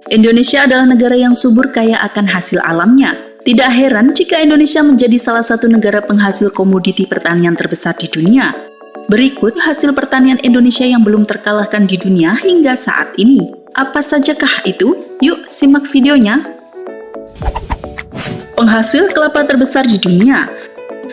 Indonesia adalah negara yang subur kaya akan hasil alamnya. Tidak heran jika Indonesia menjadi salah satu negara penghasil komoditi pertanian terbesar di dunia. Berikut hasil pertanian Indonesia yang belum terkalahkan di dunia hingga saat ini. Apa sajakah itu? Yuk simak videonya. Penghasil kelapa terbesar di dunia.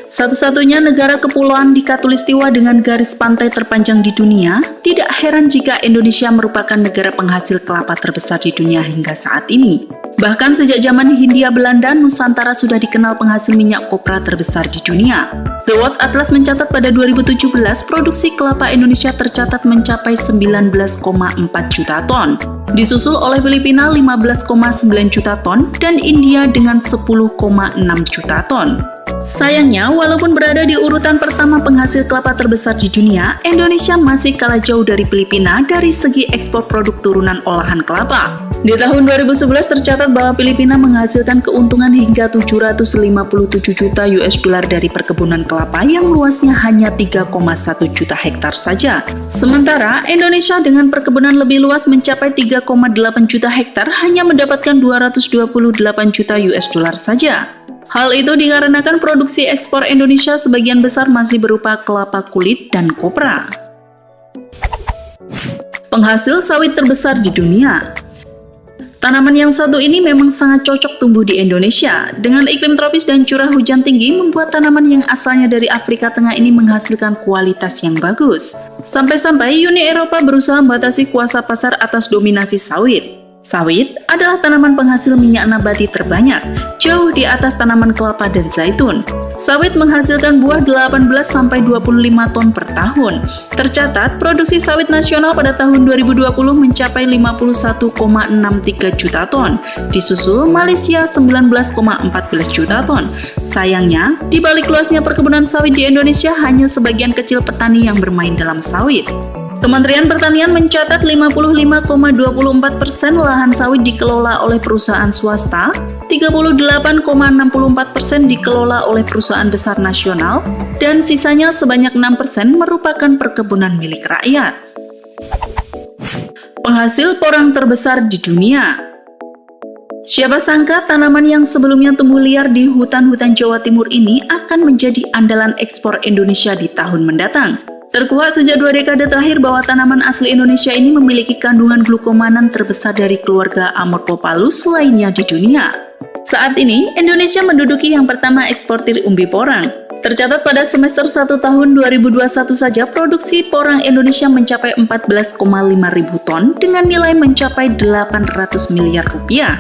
Satu-satunya negara kepulauan di Khatulistiwa dengan garis pantai terpanjang di dunia, tidak heran jika Indonesia merupakan negara penghasil kelapa terbesar di dunia hingga saat ini. Bahkan sejak zaman Hindia Belanda, Nusantara sudah dikenal penghasil minyak kopra terbesar di dunia. The World Atlas mencatat pada 2017, produksi kelapa Indonesia tercatat mencapai 19,4 juta ton. Disusul oleh Filipina 15,9 juta ton dan India dengan 10,6 juta ton. Sayangnya, walaupun berada di urutan pertama penghasil kelapa terbesar di dunia, Indonesia masih kalah jauh dari Filipina dari segi ekspor produk turunan olahan kelapa. Di tahun 2011 tercatat bahwa Filipina menghasilkan keuntungan hingga 757 juta US dollar dari perkebunan kelapa yang luasnya hanya 3,1 juta hektar saja. Sementara, Indonesia dengan perkebunan lebih luas mencapai 3,8 juta hektar hanya mendapatkan 228 juta US dollar saja. Hal itu dikarenakan produksi ekspor Indonesia sebagian besar masih berupa kelapa kulit dan kopra. Penghasil sawit terbesar di dunia. Tanaman yang satu ini memang sangat cocok tumbuh di Indonesia. Dengan iklim tropis dan curah hujan tinggi, membuat tanaman yang asalnya dari Afrika Tengah ini menghasilkan kualitas yang bagus. Sampai-sampai Uni Eropa berusaha membatasi kuasa pasar atas dominasi sawit. Sawit adalah tanaman penghasil minyak nabati terbanyak, jauh di atas tanaman kelapa dan zaitun. Sawit menghasilkan buah 18-25 ton per tahun. Tercatat, produksi sawit nasional pada tahun 2020 mencapai 51,63 juta ton, disusul Malaysia 19,14 juta ton. Sayangnya, di balik luasnya perkebunan sawit di Indonesia, hanya sebagian kecil petani yang bermain dalam sawit. Kementerian Pertanian mencatat 55,24% lahan sawit dikelola oleh perusahaan swasta, 38,64% dikelola oleh perusahaan besar nasional, dan sisanya sebanyak 6% merupakan perkebunan milik rakyat. Penghasil porang terbesar di dunia. Siapa sangka tanaman yang sebelumnya tumbuh liar di hutan-hutan Jawa Timur ini akan menjadi andalan ekspor Indonesia di tahun mendatang. Terkuak sejak 2 dekade terakhir bahwa tanaman asli Indonesia ini memiliki kandungan glukomanan terbesar dari keluarga Amorphophallus lainnya di dunia. Saat ini, Indonesia menduduki yang pertama eksportir umbi porang. Tercatat pada semester 1 tahun 2021 saja, produksi porang Indonesia mencapai 14,5 ribu ton dengan nilai mencapai 800 miliar rupiah.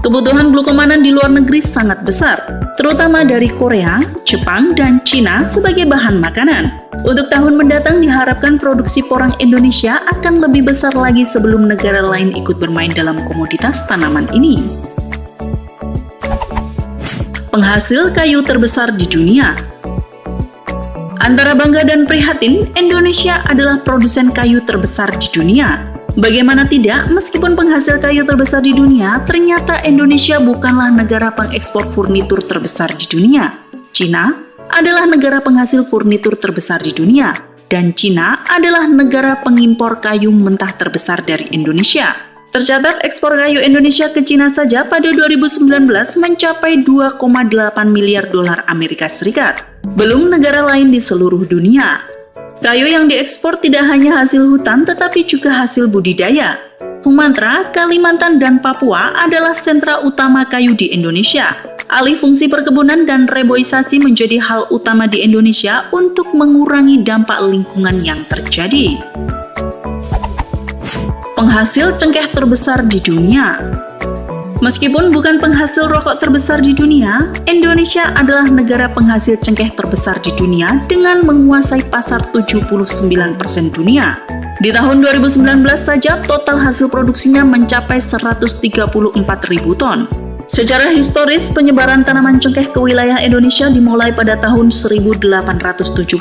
Kebutuhan glukomanan di luar negeri sangat besar, terutama dari Korea, Jepang, dan Cina sebagai bahan makanan. Untuk tahun mendatang diharapkan produksi porang Indonesia akan lebih besar lagi sebelum negara lain ikut bermain dalam komoditas tanaman ini. Penghasil kayu terbesar di dunia. Antara bangga dan prihatin, Indonesia adalah produsen kayu terbesar di dunia. Bagaimana tidak, meskipun penghasil kayu terbesar di dunia, ternyata Indonesia bukanlah negara pengekspor furnitur terbesar di dunia. Cina adalah negara penghasil furnitur terbesar di dunia, dan Cina adalah negara pengimpor kayu mentah terbesar dari Indonesia. Tercatat ekspor kayu Indonesia ke Cina saja pada 2019 mencapai 2,8 miliar dolar Amerika Serikat. Belum negara lain di seluruh dunia. Kayu yang diekspor tidak hanya hasil hutan tetapi juga hasil budidaya. Sumatera, Kalimantan, dan Papua adalah sentra utama kayu di Indonesia. Alih fungsi perkebunan dan reboisasi menjadi hal utama di Indonesia untuk mengurangi dampak lingkungan yang terjadi. Penghasil cengkeh terbesar di dunia. Meskipun bukan penghasil rokok terbesar di dunia, Indonesia adalah negara penghasil cengkeh terbesar di dunia dengan menguasai pasar 79% dunia. Di tahun 2019 saja, total hasil produksinya mencapai 134.000 ton. Secara historis, penyebaran tanaman cengkeh ke wilayah Indonesia dimulai pada tahun 1870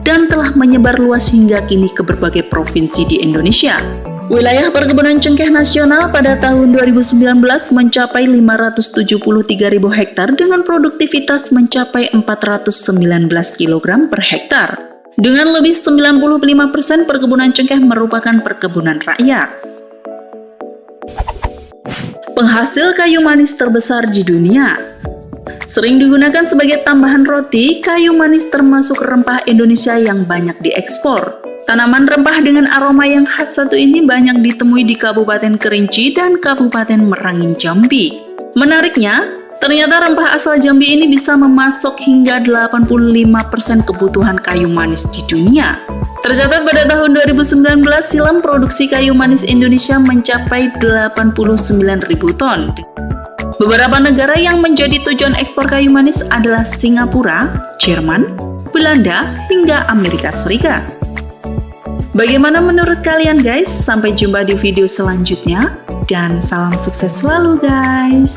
dan telah menyebar luas hingga kini ke berbagai provinsi di Indonesia. Wilayah perkebunan cengkeh nasional pada tahun 2019 mencapai 573.000 hektar dengan produktivitas mencapai 419 kg per hektar. Dengan lebih 95% perkebunan cengkeh merupakan perkebunan rakyat. penghasil kayu manis terbesar di dunia. Sering digunakan sebagai tambahan roti, kayu manis termasuk rempah Indonesia yang banyak diekspor. Tanaman rempah dengan aroma yang khas satu ini banyak ditemui di Kabupaten Kerinci dan Kabupaten Merangin, Jambi. Menariknya, ternyata rempah asal Jambi ini bisa memasok hingga 85% kebutuhan kayu manis di dunia. Tercatat pada tahun 2019 silam produksi kayu manis Indonesia mencapai 89.000 ton. Beberapa negara yang menjadi tujuan ekspor kayu manis adalah Singapura, Jerman, Belanda, hingga Amerika Serikat. Bagaimana menurut kalian guys? Sampai jumpa di video selanjutnya dan salam sukses selalu guys.